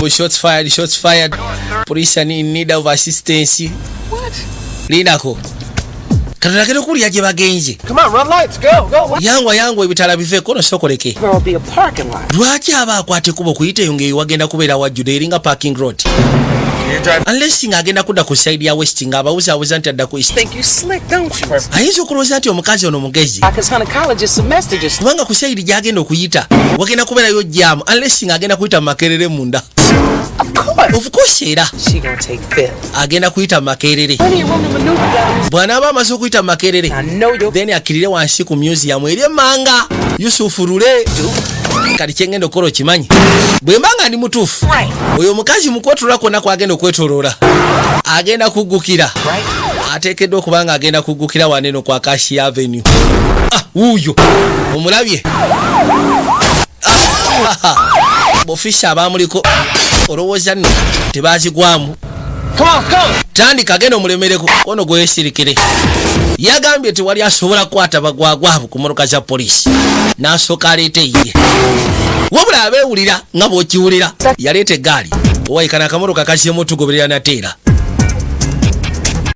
Shots fired. Police are in need of assistance. What? Linako. Katakero kuli aje bagenje. Come on, run lights. Go. Yango ebitala bive kono sokoleke. There'll be a parking lot. Lwaki abakwate kubo kuyite yonge wagenda kubeera wajjude eringa parking road. Unless ngagenda kudda ku side ya west nga abawuza nti adda ku east. Think you slick, don't you? Ayinza okulowooza nti omukazi ono mugezi. Because Hunter College is semester just. Kubanga ku side gyagenda okuyita wagenda kubeerayo jam unless ngagenda kuyita makerere munda. Of course era. She gonna take fifth. Agenda kuyita makerere. Plenty of room to maneuver, guys. Bw'anaaba amaze okuyita makerere. I know you'll. Then akirire wansi ku museum eri manga. Yusufu Rule. Kati kyengenda okukola okimanyi. Bwe mbanga ndi mutuufu. Oyo omukazi mukwetulako nako agenda okwetoloola. Agenda kuggukira. Ateekeddwa okubanga agenda kuggukira waneno kwa Kashi Avenue. Wuuyo. Omulabye. Bofisha abamuliko. Olowooza nno tebazigwamu. Tandika agenda omulemereko ono gweyesirikire. Yagambye tewali asobola kukwata bagwagwabu ku motoka za poliisi. N'asooka aleeta eyiye. Wabula abeewulira nga bw'okiwulira yaleeta eggaali. Owayikana akamotoka kazzemu tugoberera nateera.